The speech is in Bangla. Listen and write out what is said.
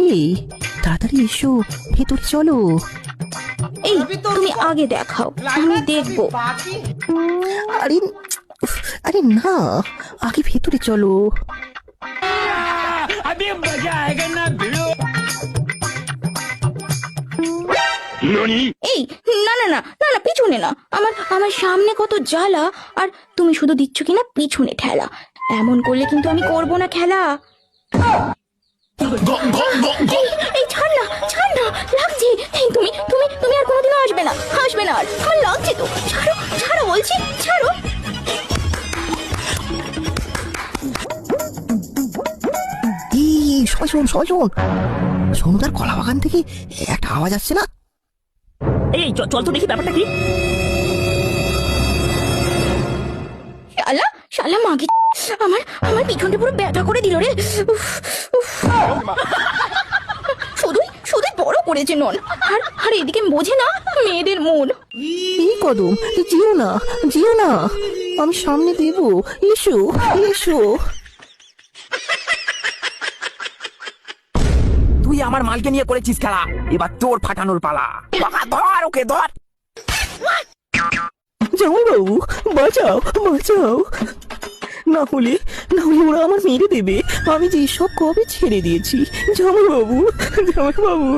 এই তাড়াতাড়ি এসো, ভেতরে চলো। এই তুমি আগে দেখাও, আমি দেখবো। আরে আরে না, আগে ভেতরে চলো। এই না না না না না, পিছনে না, আমার আমার সামনে কত জ্বালা, আর তুমি শুধু দিচ্ছ কিনা পিছনে ঠেলা। এমন করলে কিন্তু আমি করবো না খেলা। এই ছাড় না, ছাড় না, লাগছে। এই তুমি তুমি তুমি আর কোনোদিনও আসবে না, আসবে না আর, আমার লাগছে তো। ছাড়ো ছাড়ো বলছি, ছাড়ো। এই সবাই শোন, সবাই শোন, সোনুদার কলা বাগান থেকে একটা আওয়াজ আসছে না? এই চল তো দেখি ব্যাপারটা কি। শালা শালা মাগি, আমার আমার পিছনটা পুরো ব্যথা করে দিল রে। উফ, উফ। শুধুই শুধুই বড় করেছে নন, আর আর এদিকে বোঝে না মেয়েদের মন। এই কদম, যেও না, যেও না, আমি সামনে দেবো, এসো এসো। তুই আমার মালকে নিয়ে করেছিস খেলা, এবার তোর ফাটানোর পালা। বাবা ধর ওকে, ধর। জামাই বাবু, বাঁচাও বাঁচাও, না হলে ওরা আমার মেরে দেবে। আমি যে সব কবে ছেড়ে দিয়েছি। জামাই বাবু, জামাই বাবু।